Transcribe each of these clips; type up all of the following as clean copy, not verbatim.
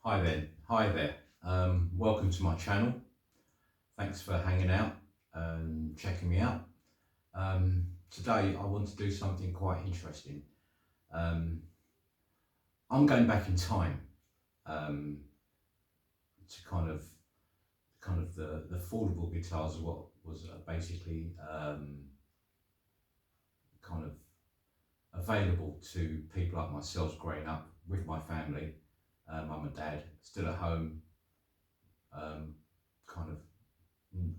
Hi there. Welcome to my channel. Thanks for hanging out and checking me out. Today I want to do something quite interesting. I'm going back in time to kind of the affordable guitars, what was basically kind of available to people like myself growing up with my family, mum and dad, still at home, kind of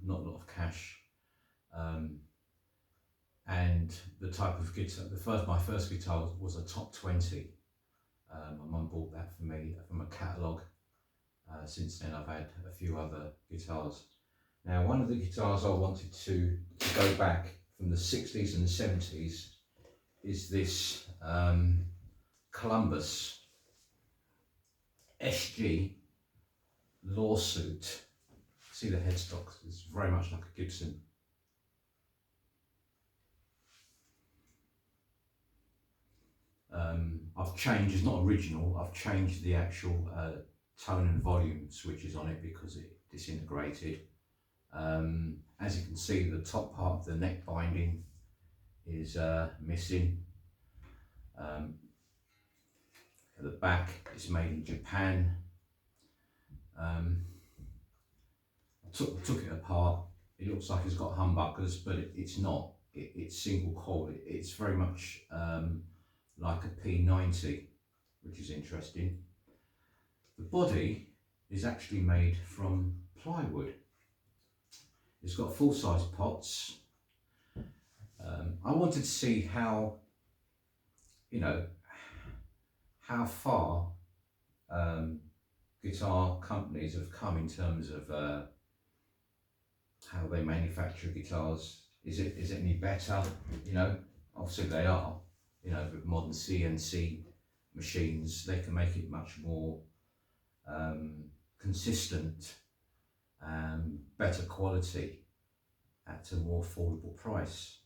not a lot of cash, and the type of guitar. My first guitar was a Top 20. My mum bought that for me from a catalogue. Since then, I've had a few other guitars. Now, one of the guitars I wanted to go back from the 60s and the 70s is this Columbus SG Lawsuit. See the headstock, it's very much like a Gibson. I've changed, it's not original, I've changed the actual tone and volume switches on it because it disintegrated. As you can see, the top part of the neck binding is missing. At the back, it's made in Japan. I took it apart. It looks like it's got humbuckers, but it's not. It's single coil. It's very much like a P90, which is interesting. The body is actually made from plywood. It's got full-size pots. I wanted to see how far guitar companies have come in terms of how they manufacture guitars. Is it any better? Obviously they are. With modern CNC machines, they can make it much more consistent, better quality at a more affordable price.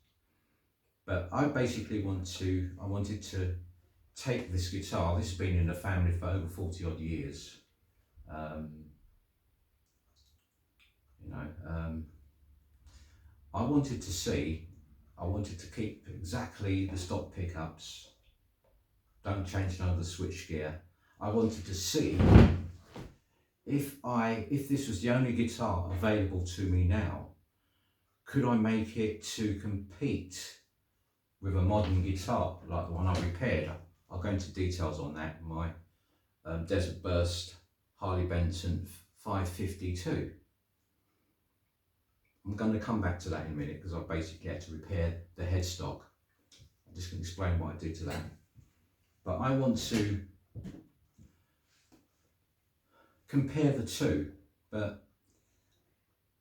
But I basically wanted to take this guitar. This has been in the family for over 40 odd years. I wanted to keep exactly the stock pickups, don't change none of the switch gear. I wanted to see if this was the only guitar available to me now, could I make it to compete with a modern guitar like the one I repaired. I'll go into details on that. My Desert Burst Harley Benton 552. I'm going to come back to that in a minute because I basically had to repair the headstock. I'm just going to explain what I did to that. But I want to compare the two. But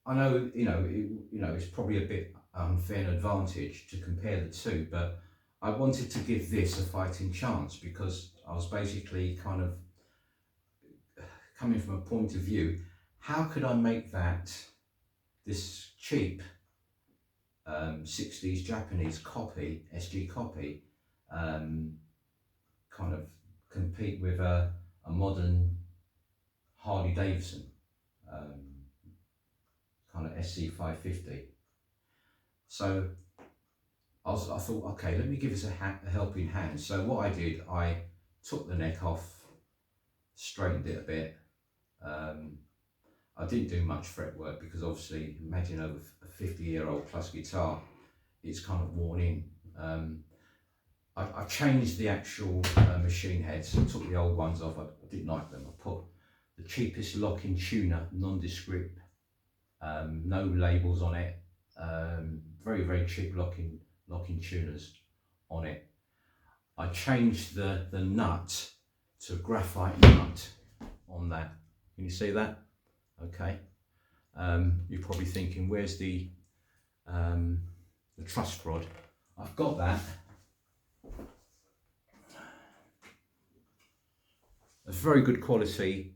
I know it's probably a bit unfair advantage to compare the two, but I wanted to give this a fighting chance because I was basically kind of coming from a point of view, how could I make this cheap 60s Japanese copy, SG copy, kind of compete with a modern Harley Davidson kind of SC 550. So I thought, okay, let me give this a helping hand. So what I did, I took the neck off, straightened it a bit. I didn't do much fretwork because obviously, imagine over a 50-year-old plus guitar, it's kind of worn in. I changed the actual machine heads, I took the old ones off, I didn't like them. I put the cheapest locking tuner, nondescript, no labels on it, very, very cheap locking tuners on it. I changed the nut to a graphite nut on that. Can you see that? Okay. You're probably thinking, where's the truss rod? I've got that. It's very good quality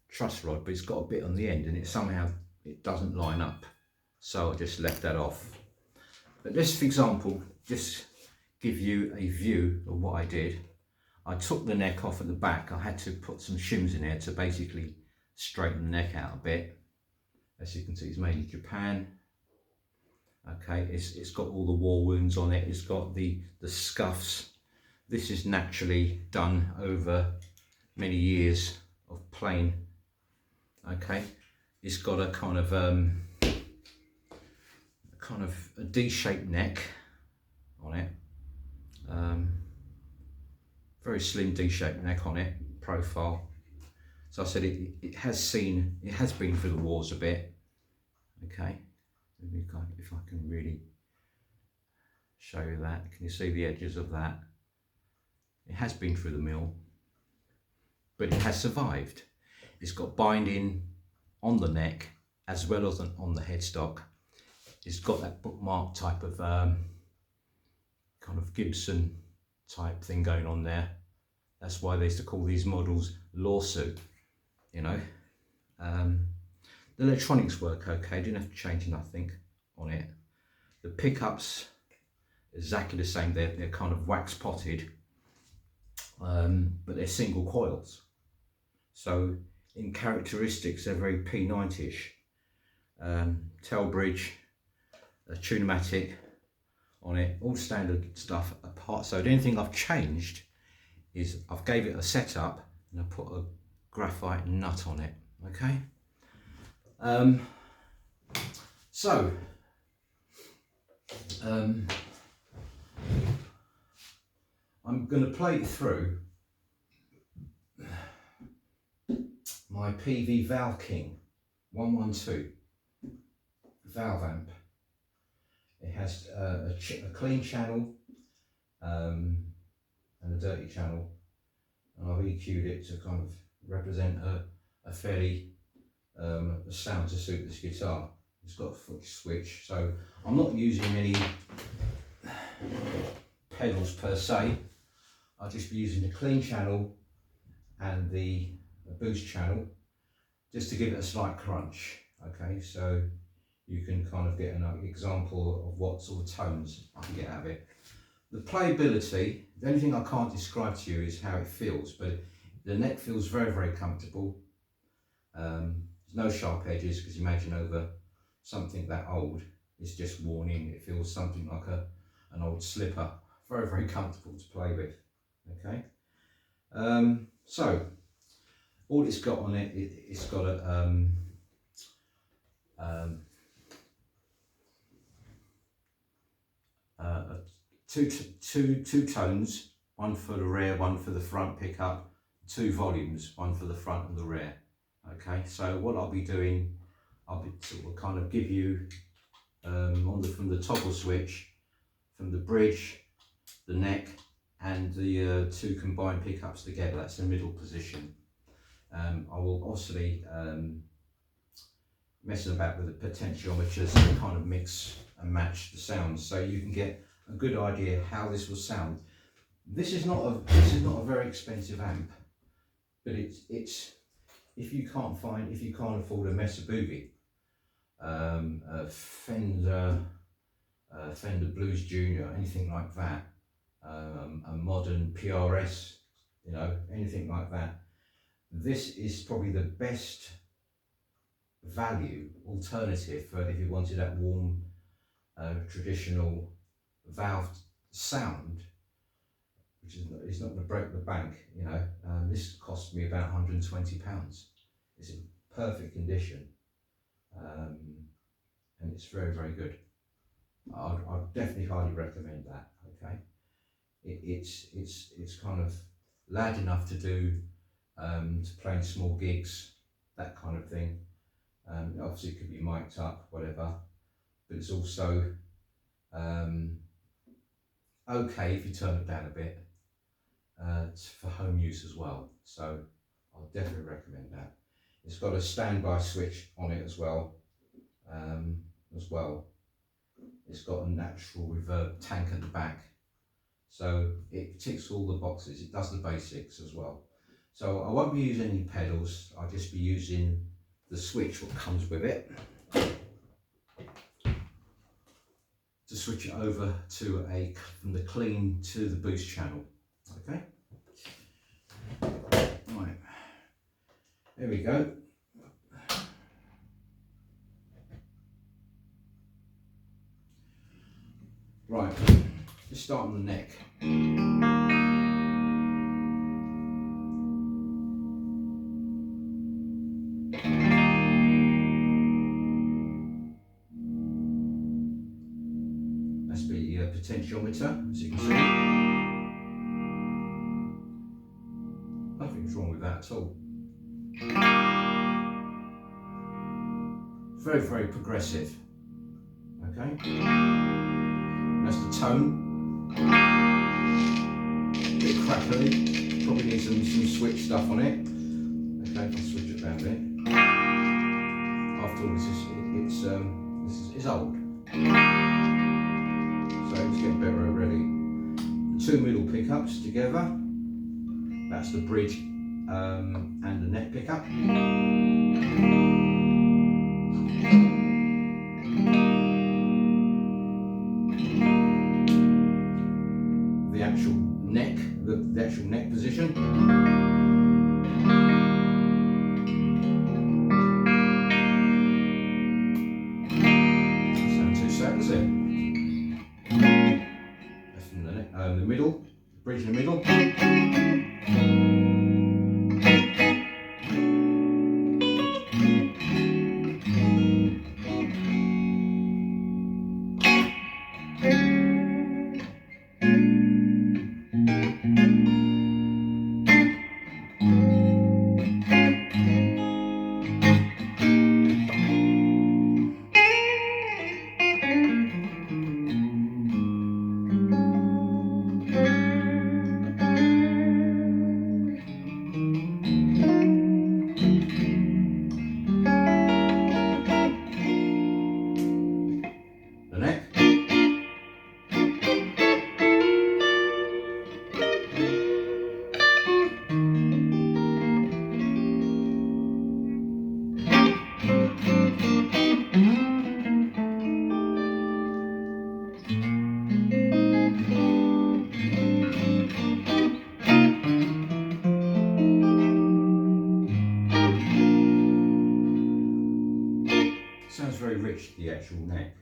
truss rod, but it's got a bit on the end and it doesn't line up. So I just left that off. But let's, for example, just give you a view of what I did. I took the neck off at the back. I had to put some shims in there to basically straighten the neck out a bit. As you can see, it's made in Japan. Okay, it's got all the war wounds on it. It's got the scuffs. This is naturally done over many years of playing. Okay, it's got a kind of a D-shaped neck on it. Very slim D-shaped neck on it, profile. So I said it has been through the wars a bit. Okay, if I can really show you that, can you see the edges of that? It has been through the mill, but it has survived. It's got binding on the neck as well as on the headstock. It's got that bookmark type of kind of Gibson type thing going on there. That's why they used to call these models lawsuit, you know. The electronics work okay, didn't have to change nothing on it. The pickups, exactly the same, they're kind of wax potted, but they're single coils. So in characteristics, they're very P90-ish. Tail bridge, a Tune-o-matic on it, all standard stuff apart. So the only thing I've changed is I've gave it a setup and I put a graphite nut on it. Okay. I'm going to play through my PV Valve King 112 valve amp. It has a clean channel and a dirty channel, and I've EQ'd it to kind of represent a fairly sound to suit this guitar. It's got a foot switch, so I'm not using any pedals per se. I'll just be using the clean channel and the boost channel just to give it a slight crunch. Okay, so you can kind of get an example of what sort of tones I can get out of it. The playability, the only thing I can't describe to you is how it feels, but the neck feels very, very comfortable. There's no sharp edges, because imagine over something that old, it's just worn in. It feels something like an old slipper. Very, very comfortable to play with. Okay. So all it's got on it, it's got two tones, one for the rear, one for the front pickup, two volumes, one for the front and the rear. Okay, so what I'll be doing, I'll be sort of kind of give you from the toggle switch, from the bridge, the neck, and the two combined pickups together. That's the middle position. I will obviously messing about with the potentiometers to kind of mix and match the sounds, so you can get a good idea how this will sound. This is not a very expensive amp, but it's if you can't afford a Mesa Boogie, a Fender Blues Junior, anything like that, a modern PRS, you know, anything like that, this is probably the best value alternative for if you wanted that warm, traditional valved sound, which is not going to break the bank, you know. This cost me about £120. It's in perfect condition, and it's very, very good. I'd definitely highly recommend that. Okay, it's kind of loud enough to do to play in small gigs, that kind of thing. Obviously it could be mic'd up, whatever, but it's also okay if you turn it down a bit. It's for home use as well, so I'll definitely recommend that. It's got a standby switch on it as well. It's got a natural reverb tank at the back, so it ticks all the boxes. It does the basics as well. So I won't be using any pedals. I'll just be using the switch what comes with it to switch it over to from the clean to the boost channel. Okay, Here we go. Right, let's start on the neck. That's the potentiometer, as you can see. Nothing's wrong with that at all. Very, very progressive. Okay. That's the tone. A bit crackly. Probably need some switch stuff on it. Okay, if I switch it down a bit. After all, it's old. So it's getting better already. The two middle pickups together. That's the bridge and the neck pickup. The actual neck, the actual neck position. Doesn't sound too sad, does it? That's from the neck, the middle, bridge in the middle. Sounds very rich, the actual neck.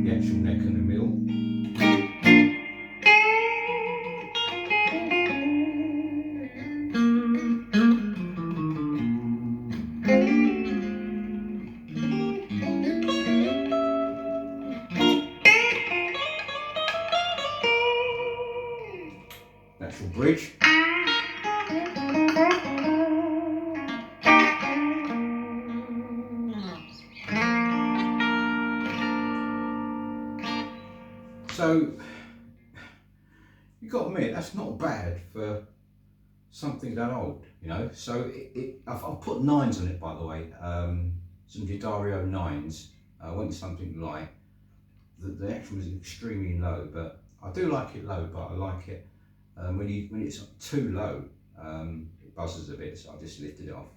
The actual neck in the middle. Actual bridge. So you got to admit that's not bad for something that old, you know. So I've put 9s on it, by the way. Some D'Addario 9s. I went something light. The action was extremely low, but I do like it low. But I like it when it's too low, it buzzes a bit. So I just lifted it off,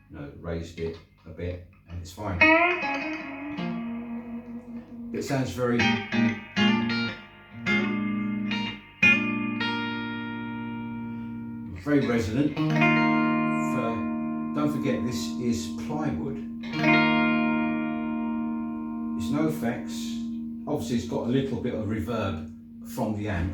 you know, raised it a bit, and it's fine. It sounds very resonant. Don't forget, this is plywood. It's no effects. Obviously, it's got a little bit of reverb from the amp.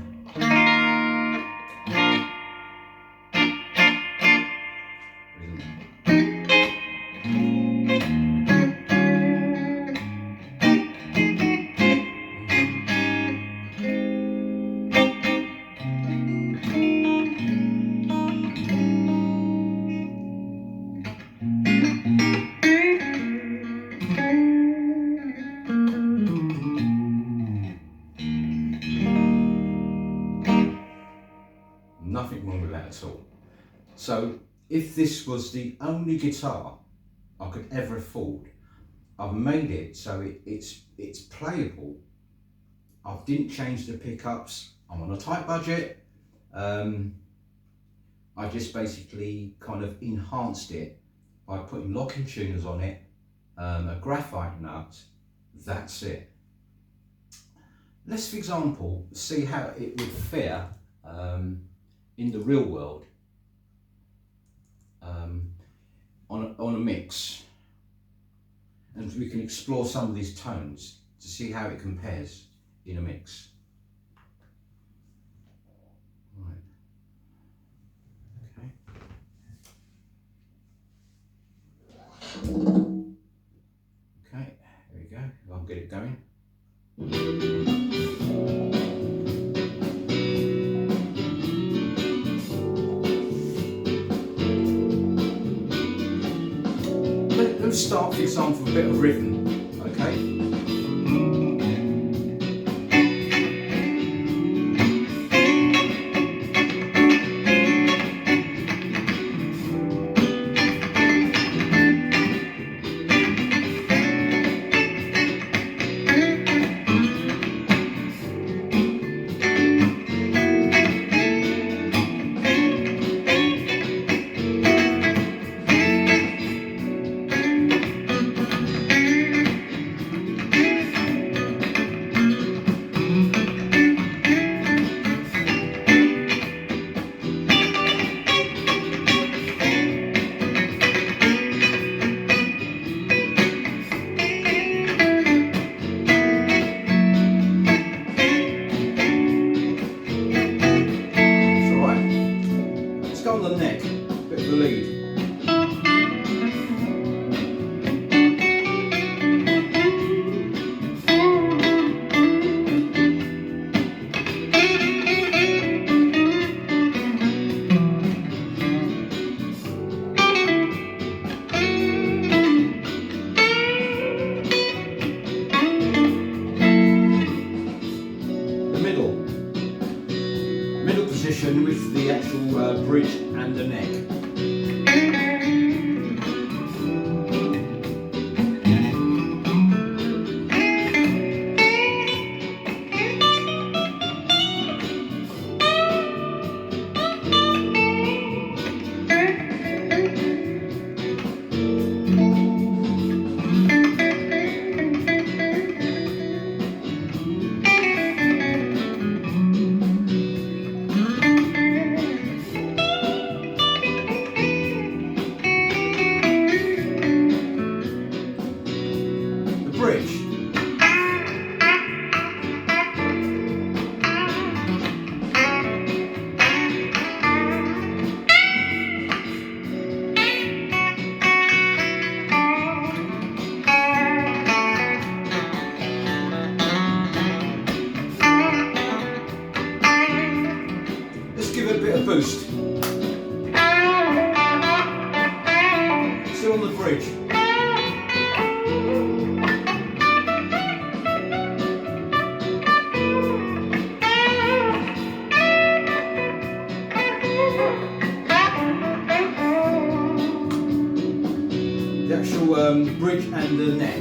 Nothing wrong with that at all. So if this was the only guitar I could ever afford, I've made it so it's playable. I didn't change the pickups. I'm on a tight budget. I just basically kind of enhanced it by putting locking tuners on it, a graphite nut, that's it. Let's, for example, see how it would fare in the real world on a mix, and we can explore some of these tones to see how it compares in a mix. Right. Okay, there we go. I'll get it going. Let's start, for example, with a bit of rhythm, okay? On the neck, bit of the lead. The middle position with the actual bridge and the neck. Bridge. Let's give it a bit of boost. Still on the bridge. The actual bridge and the neck.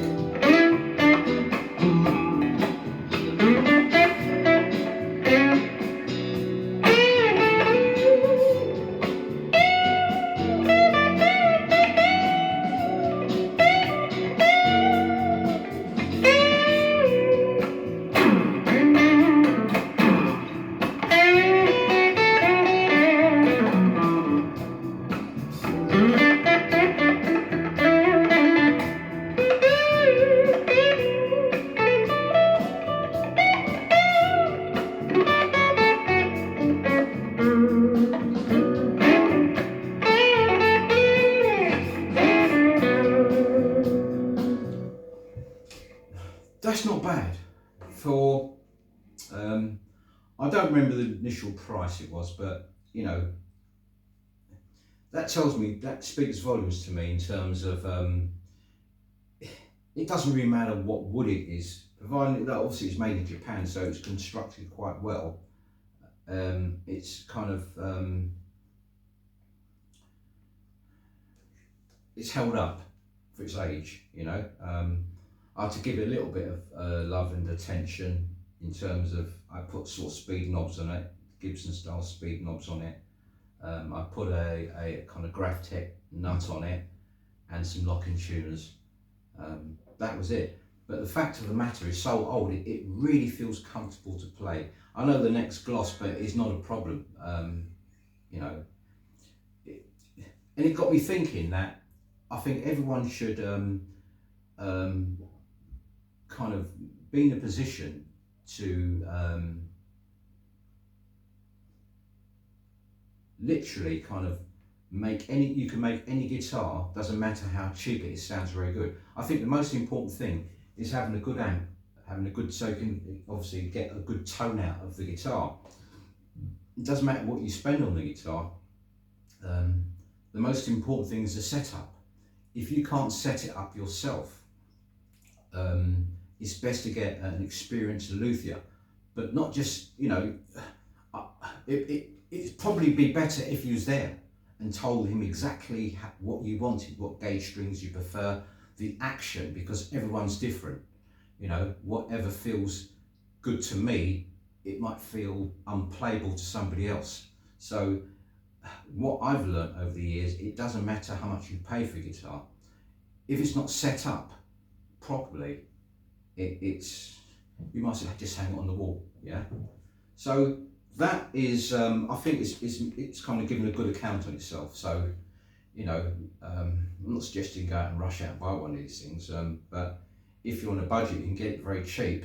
That's not bad for, I don't remember the initial price it was, but you know, that tells me, that speaks volumes to me in terms of, it doesn't really matter what wood it is, provided that obviously it's made in Japan, so it's constructed quite well. It's kind of, it's held up for its age, you know. I had to give it a little bit of love and attention in terms of, I put sort of speed knobs on it, Gibson style speed knobs on it. I put a kind of Graphtec nut on it and some locking tuners. That was it. But the fact of the matter is, so old, it really feels comfortable to play. I know the neck's gloss, but it's not a problem. You know, and it got me thinking that I think everyone should kind of be in a position to literally kind of you can make any guitar, doesn't matter how cheap it is, sounds very good. I think the most important thing is having a good amp, so you can obviously get a good tone out of the guitar. It doesn't matter what you spend on the guitar. The most important thing is the setup. If you can't set it up yourself, it's best to get an experienced luthier, but not just, you know, it'd probably be better if you was there and told him exactly what you wanted, what gauge strings you prefer, the action, because everyone's different. You know, whatever feels good to me, it might feel unplayable to somebody else. So what I've learned over the years, it doesn't matter how much you pay for a guitar. If it's not set up properly, you might just hang it on the wall, yeah? So that is, I think it's kind of giving a good account on itself. So, you know, I'm not suggesting go out and rush out and buy one of these things, but if you're on a budget, you can get it very cheap,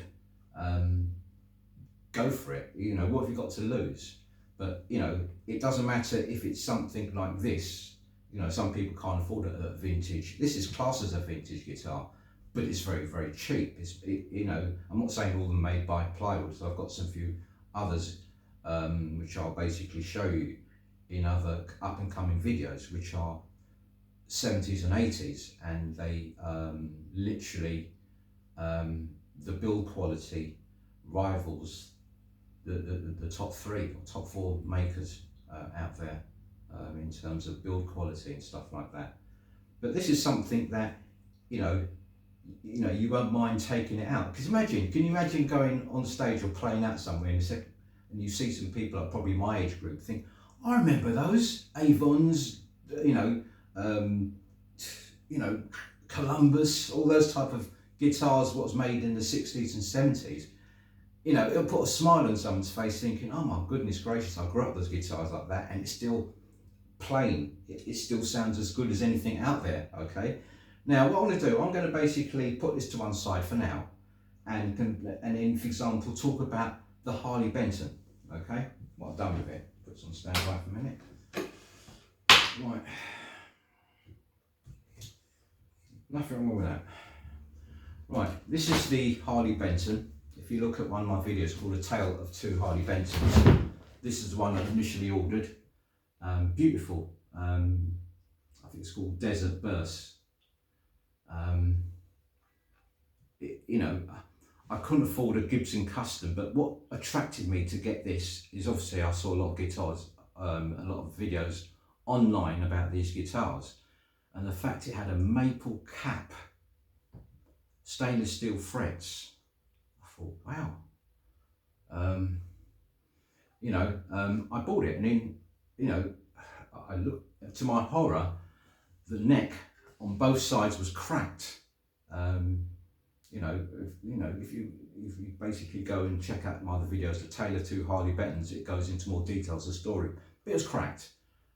go for it. You know, what have you got to lose? But, you know, it doesn't matter if it's something like this. You know, some people can't afford a vintage. This is classed as a vintage guitar, but it's very, very cheap. You know, I'm not saying all of them made by plywood, so I've got some few others which I'll basically show you in other up and coming videos, which are 70s and 80s, and they literally, the build quality rivals the top 3 or top 4 makers out there in terms of build quality and stuff like that. But this is something that, you know, you won't mind taking it out. Because can you imagine going on stage or playing out somewhere in a second, and you see some people, like probably my age group, think, I remember those Avons, Columbus, all those type of guitars, what was made in the 60s and 70s. You know, it'll put a smile on someone's face thinking, oh my goodness gracious, I grew up with those guitars like that, and it's still playing. It still sounds as good as anything out there, okay? Now, what I'm going to do, I'm going to basically put this to one side for now, and then, for example, talk about the Harley Benton, okay? What I've done with it. Put it on standby for a minute. Right. Nothing wrong with that. Right, this is the Harley Benton. If you look at one of my videos called A Tale of Two Harley Bentons, this is the one I initially ordered. Beautiful. I think it's called Desert Burst. You know, I couldn't afford a Gibson Custom, but what attracted me to get this is obviously I saw a lot of guitars, a lot of videos online about these guitars, and the fact it had a maple cap, stainless steel frets. I thought, wow. You know, I bought it, and then, you know, I looked, to my horror, the neck on both sides was cracked. If you basically go and check out my other videos, The Tale of Two Harley Bentons, it goes into more details of the story. But it was cracked,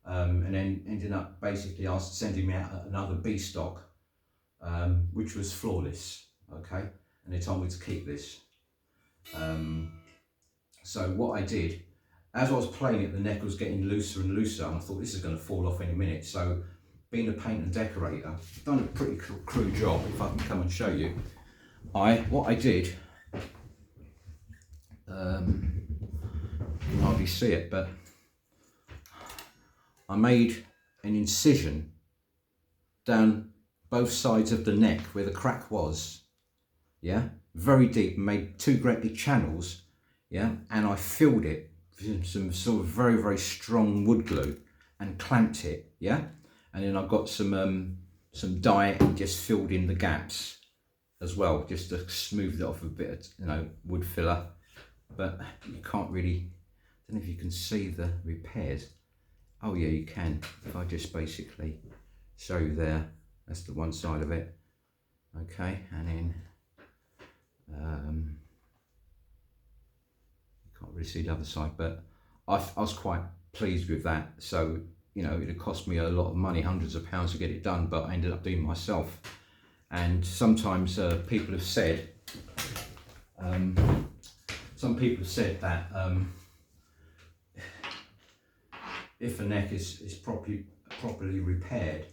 and then ended up basically sending me out another B stock, which was flawless. Okay, and they told me to keep this. So what I did, as I was playing it, the neck was getting looser and looser, and I thought this is going to fall off any minute. So, being a paint and decorator, I've done a pretty crude job. If I can come and show you, what I did, you can hardly see it, but I made an incision down both sides of the neck where the crack was, yeah, very deep, and made 2 great big channels, yeah, and I filled it with some sort of very, very strong wood glue and clamped it, yeah, and then I got some dye and just filled in the gaps as well, just to smooth it off a bit of, wood filler. But you can't really, I don't know if you can see the repairs. Oh yeah, you can. If I just basically show you there, that's the one side of it. Okay, and then you can't really see the other side, but I was quite pleased with that. So, you know, it cost me a lot of money, hundreds of pounds to get it done, but I ended up doing it myself. And sometimes people have said, that if a neck is properly repaired,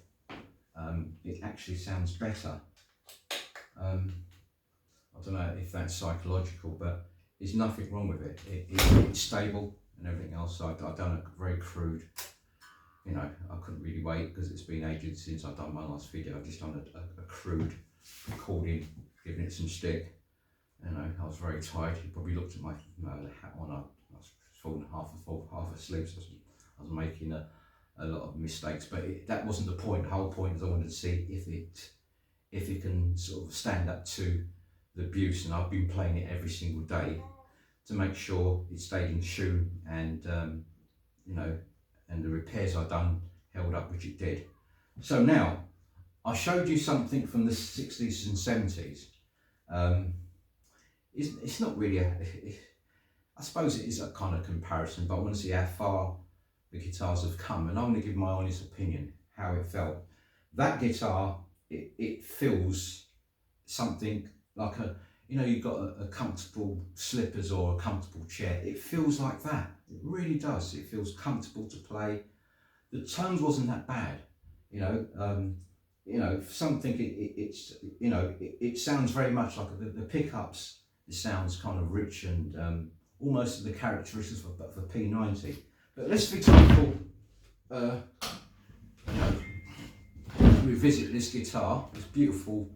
it actually sounds better. I don't know if that's psychological, but there's nothing wrong with it. It's stable and everything else. So I've done a very crude, you know, I couldn't really wait because it's been ages since I've done my last video. I've just done a crude recording, giving it some stick. You know, I was very tired. You probably looked at my hat on. I was falling half asleep. So I was making a lot of mistakes, but that wasn't the point. The whole point is I wanted to see if it can sort of stand up to the abuse, and I've been playing it every single day to make sure it stayed in tune, and you know, and the repairs I've done held up, which it did. So now I showed you something from the 60s and 70s. It's not really I suppose it is a kind of comparison, but I want to see how far the guitars have come, and I'm going to give my honest opinion how it felt. That guitar, it feels something like you know, you've got a comfortable slippers or a comfortable chair. It feels like that. It really does. It feels comfortable to play. The tones wasn't that bad, you know. You know, something it's you know, it sounds very much like the pickups. It sounds kind of rich and almost the characteristics of the P90. But let's, for example, you know, revisit this guitar, this beautiful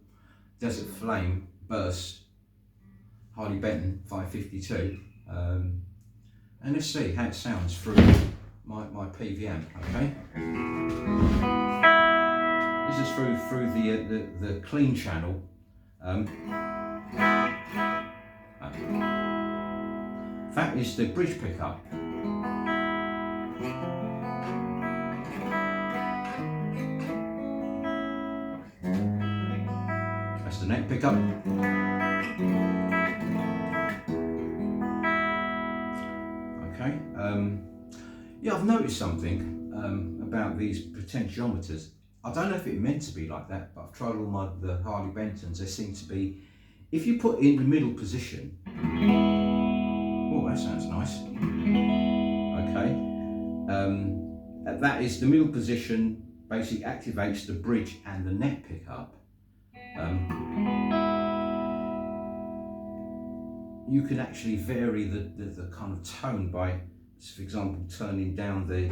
Desert Flame Burst Harley Benton 552, and let's see how it sounds through my PVM. Okay, this is through the clean channel. That is the bridge pickup. That's the neck pickup. Okay. Yeah, I've noticed something about these potentiometers. I don't know if it's meant to be like that, but I've tried all the Harley Bentons. They seem to be, if you put it in the middle position. Oh, that sounds nice. Okay. That is the middle position. Basically activates the bridge and the neck pickup. You can actually vary the kind of tone by, for example, turning down the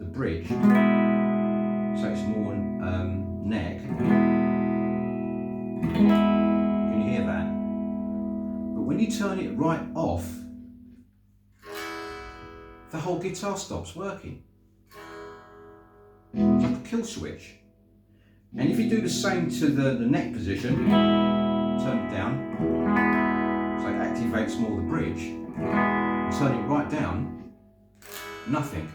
bridge, so it's more neck. Can you hear that? But when you turn it right off, the whole guitar stops working. It's like a kill switch. And if you do the same to the neck position, turn it down, so it activates more the bridge, turn it right down, nothing.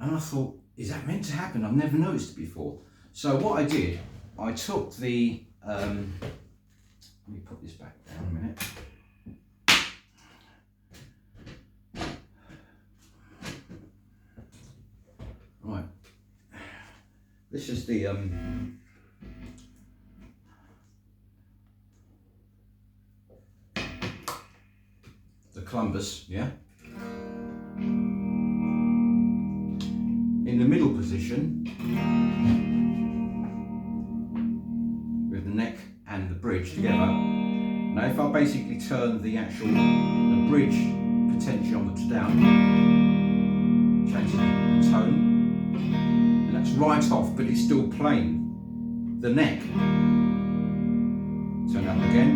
And I thought, is that meant to happen? I've never noticed it before. So what I did, I took the, let me put this back down a minute. Right, this is the Columbus, yeah. In the middle position, with the neck and the bridge together. Now, if I basically turn the bridge potentiometer down, change the tone. That's right off, but it's still playing the neck. Turn it up again.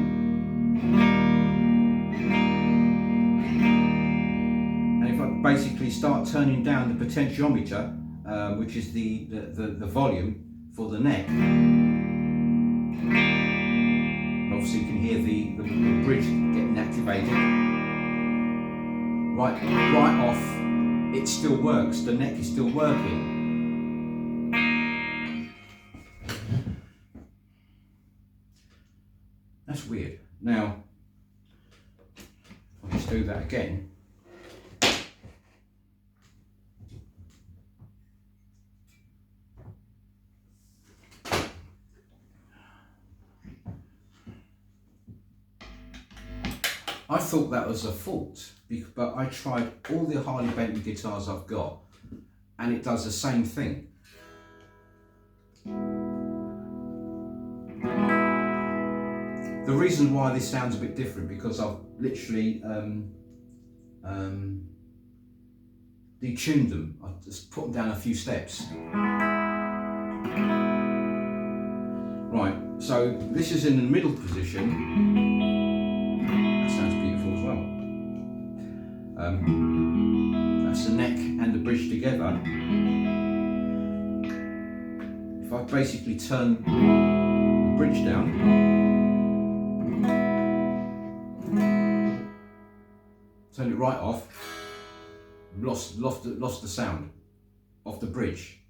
And if I basically start turning down the potentiometer, which is the volume for the neck, and obviously you can hear the bridge getting activated. Right off, it still works. The neck is still working. That's weird. Now, I'll just do that again. I thought that was a fault, but I tried all the Harley Benton guitars I've got and it does the same thing. The reason why this sounds a bit different, because I've literally detuned them. I've just put them down a few steps. Right, so this is in the middle position. That sounds beautiful as well. That's the neck and the bridge together. If I basically turn the bridge down, turn it right off, lost the sound off the bridge.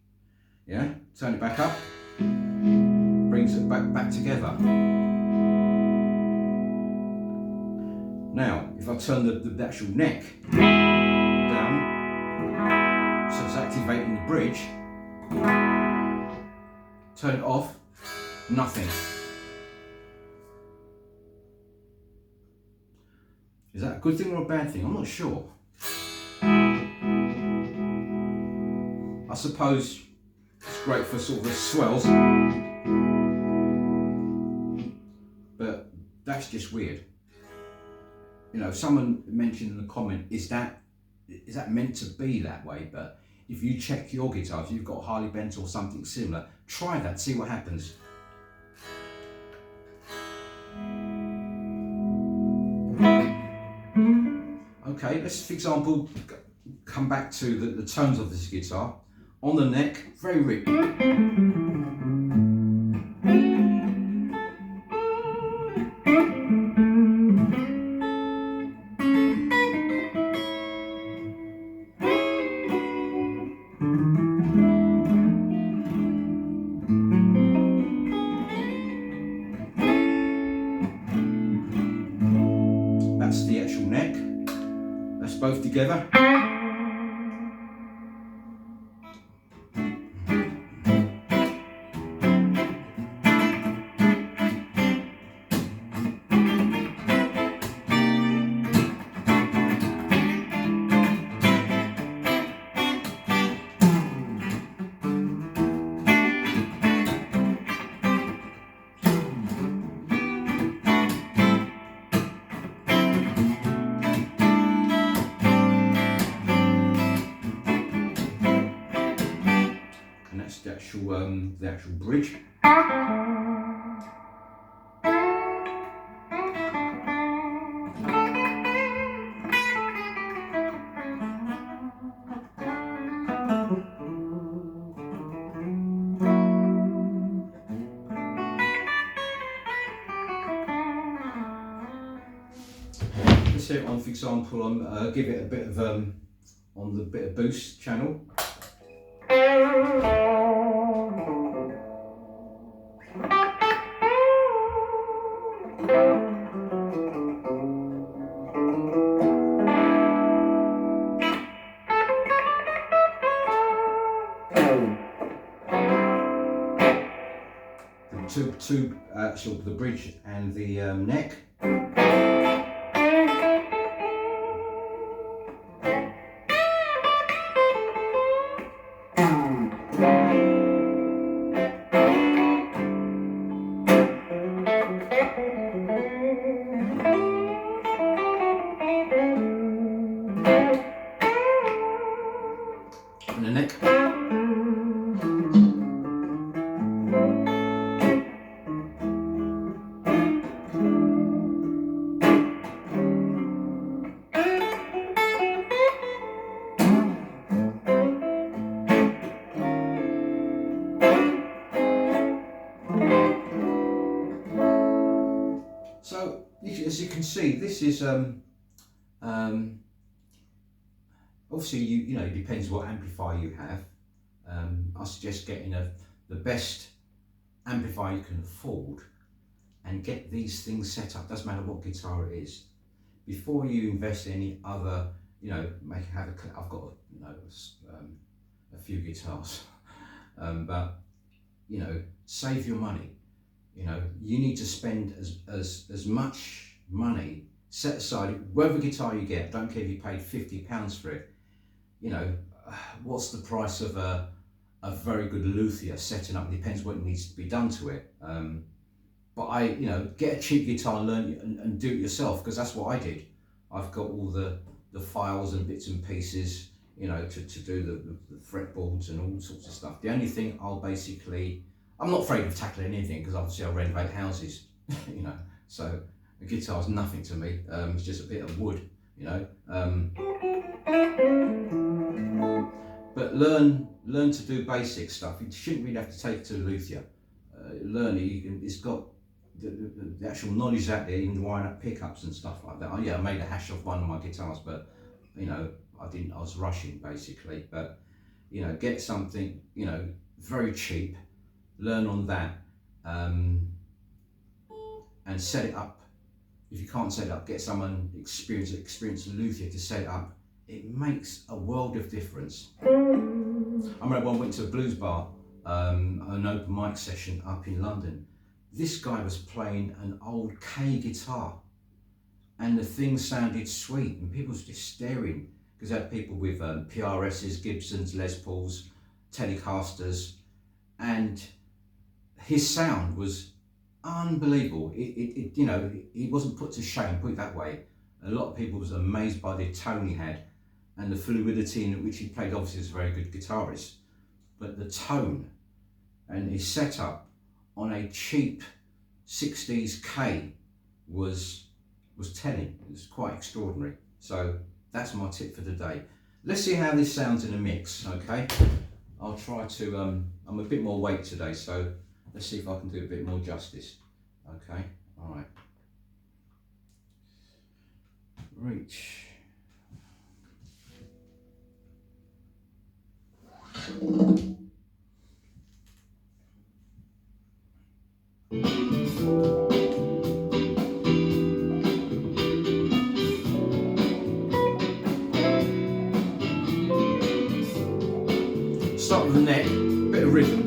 Yeah, turn it back up, brings it back together. Now, if I turn the actual neck down, so it's activating the bridge, turn it off, nothing. Is that a good thing or a bad thing? I'm not sure. I suppose it's great for sort of the swells, but that's just weird. You know, someone mentioned in the comment, is that meant to be that way? But if you check your guitar, if you've got Harley Benton or something similar, try that, see what happens. Okay, let's, for example, come back to the tones of this guitar. On the neck, very rich. That's the actual neck. That's both together. The actual bridge. Let's say on, for example, give it a bit of on the bit of boost channel. So the bridge and the neck. And the neck. So, as you can see, this is obviously you know, it depends what amplifier you have. I suggest getting the best amplifier you can afford, and get these things set up. Doesn't matter what guitar it is. Before you invest in any other, I've got a few guitars, but save your money. You need to spend as much money, set aside whatever guitar you get. Don't care if you paid £50 for it. What's the price of a very good luthier setting up? It depends what needs to be done to it. But get a cheap guitar, learn and do it yourself, because that's what I did. I've got all the files and bits and pieces, to do the fretboards and all sorts of stuff. The only thing I'm not afraid of tackling anything, because obviously I renovate houses, so the guitar's nothing to me. It's just a bit of wood, But learn to do basic stuff. You shouldn't really have to take it to a luthier. It's got the actual knowledge out there, even wiring up pickups and stuff like that. I made a hash of one of my guitars, but I was rushing basically. But get something very cheap, learn on that, and set it up. If you can't set it up, get someone experienced luthier to set it up. It makes a world of difference. I remember I went to a blues bar, an open mic session up in London. This guy was playing an old K guitar, and the thing sounded sweet, and people were just staring, because they had people with PRSs, Gibsons, Les Pauls, Telecasters, and his sound was unbelievable. He wasn't put to shame, put it that way. A lot of people was amazed by the tone he had and the fluidity in which he played. Obviously, he's a very good guitarist, but the tone and his setup on a cheap 60s K was telling. It was quite extraordinary. So that's my tip for today. Let's see how this sounds in a mix, okay? I'll try to, I'm a bit more weight today, so let's see if I can do a bit more justice. Okay, all right. Reach. Start with the neck, bit of rhythm.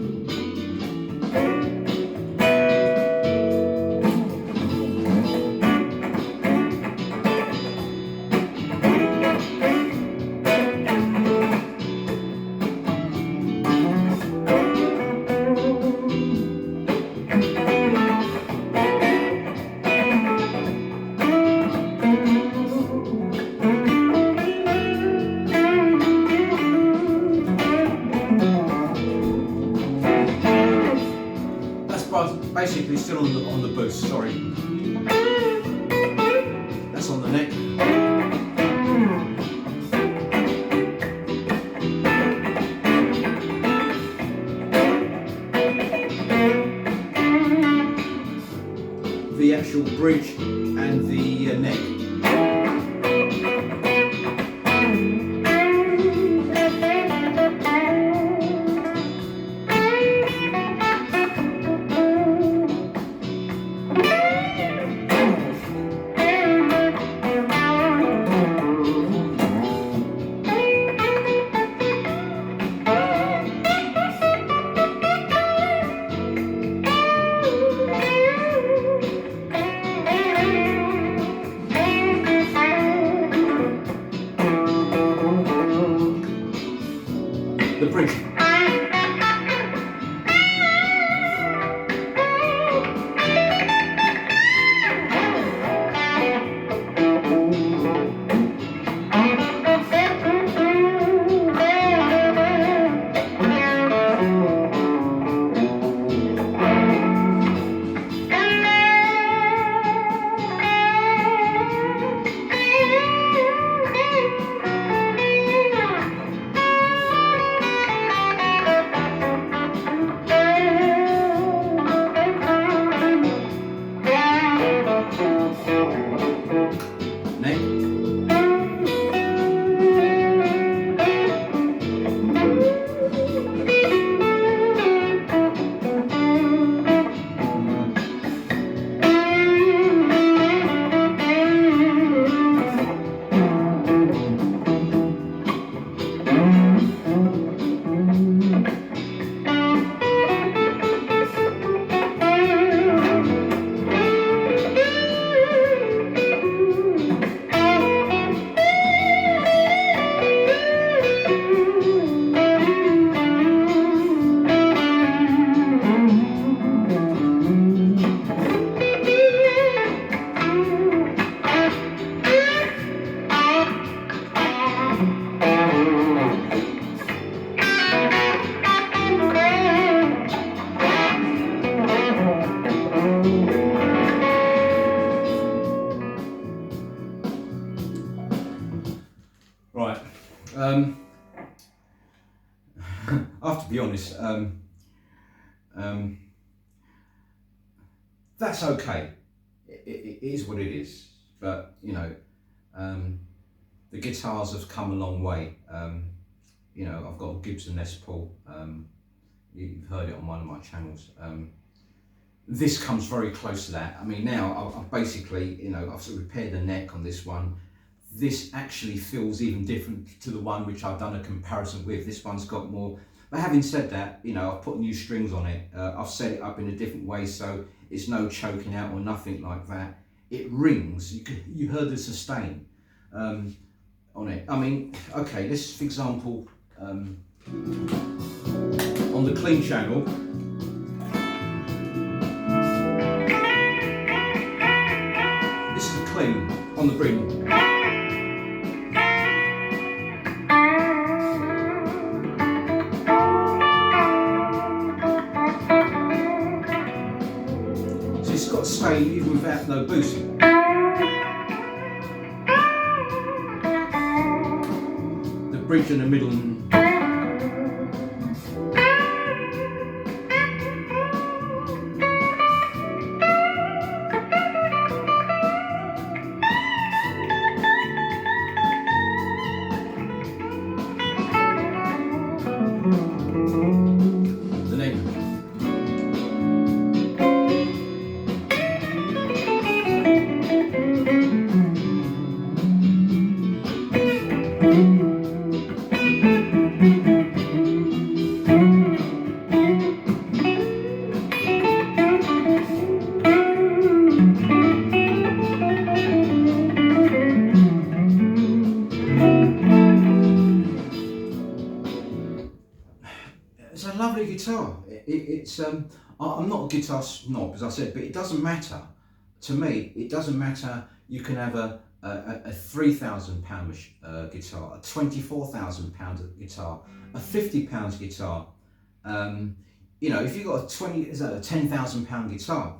Basically still on the boost, sorry. That's on the neck. The actual bridge and the neck. be honest. That's okay. It is what it is. But you know, the guitars have come a long way. You know, I've got a Gibson Les Paul. You've heard it on one of my channels. This comes very close to that. I mean, now I've basically, you know, I've sort of repaired the neck on this one. This actually feels even different to the one which I've done a comparison with. This one's got more, but having said that, you know, I've put new strings on it. I've set it up in a different way, so it's no choking out or nothing like that. It rings. You heard the sustain on it. I mean, okay, this, for example, on the clean channel. This is a clean on the brim. So it's got to stay even without no boosting. The bridge in the middle. It's a lovely guitar. I'm not a guitar snob, as I said, but it doesn't matter. To me, it doesn't matter. You can have a £3,000 guitar, a £24,000 guitar, a £50 guitar. You know, if you've got a £10,000 guitar,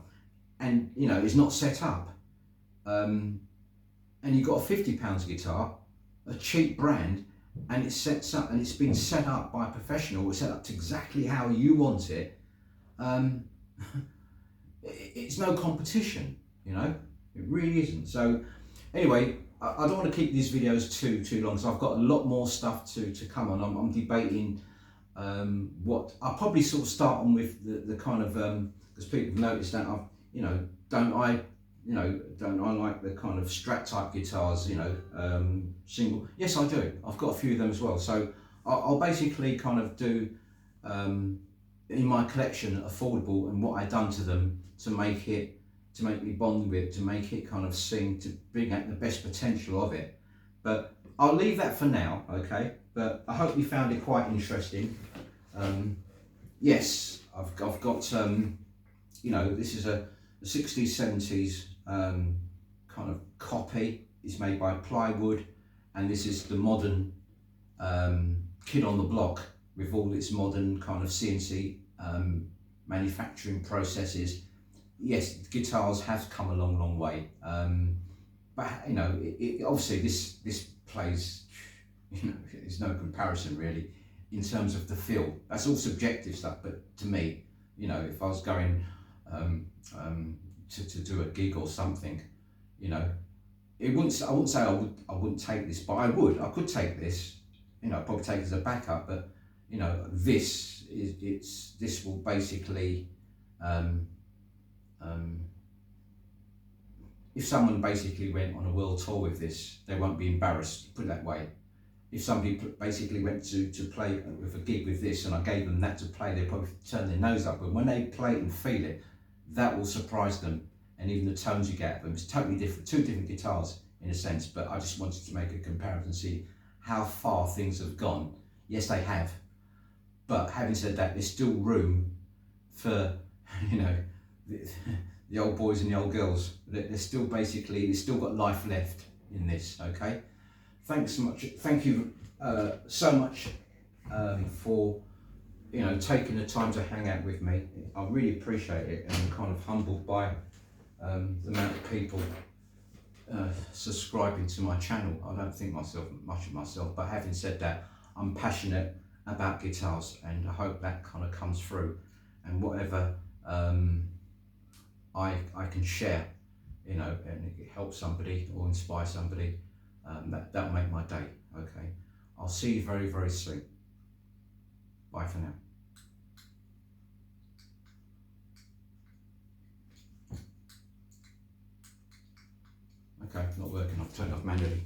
and you know it's not set up, and you've got a £50 guitar, a cheap brand, and it's sets up and it's been set up by a professional, it's set up to exactly how you want it, it's no competition, you know, it really isn't. So anyway, I don't want to keep these videos too long, so I've got a lot more stuff to come on. I'm debating what I'll probably sort of start on with the kind of because people have noticed that don't I like the kind of Strat type guitars, you know, single. Yes, I do. I've got a few of them as well. So I'll basically kind of do in my collection affordable and what I've done to them to make me bond with, to make it kind of sing, to bring out the best potential of it. But I'll leave that for now, okay? But I hope you found it quite interesting. Yes, I've got you know, this is a 60s, 70s kind of copy. It's made by Plywood, and this is the modern kid on the block with all its modern kind of CNC manufacturing processes. Yes, guitars have come a long way, but you know, obviously this plays, you know, there's no comparison really in terms of the feel. That's all subjective stuff, but to me, you know, if I was going to do a gig or something, you know, I wouldn't say I wouldn't take this, but I could take this, you know, probably take it as a backup, but you know, this will basically if someone basically went on a world tour with this, they won't be embarrassed, put it that way. If somebody basically went to play with a gig with this and I gave them that to play, they'd probably turn their nose up, but when they play it and feel it, that will surprise them. And even the tones you get at them, it's totally different, two different guitars in a sense, but I just wanted to make a comparison, see how far things have gone. Yes, they have, but having said that, there's still room for, you know, the old boys and the old girls. There's still got life left in this, okay? Thanks so much. Thank you so much for, you know, taking the time to hang out with me. I really appreciate it, and I'm kind of humbled by the amount of people subscribing to my channel. I don't think much of myself, but having said that, I'm passionate about guitars, and I hope that kind of comes through, and whatever I can share, you know, and it helps somebody or inspire somebody, that'll make my day. Okay, I'll see you very, very soon. Bye for now. Okay, not working. I've turned it off manually.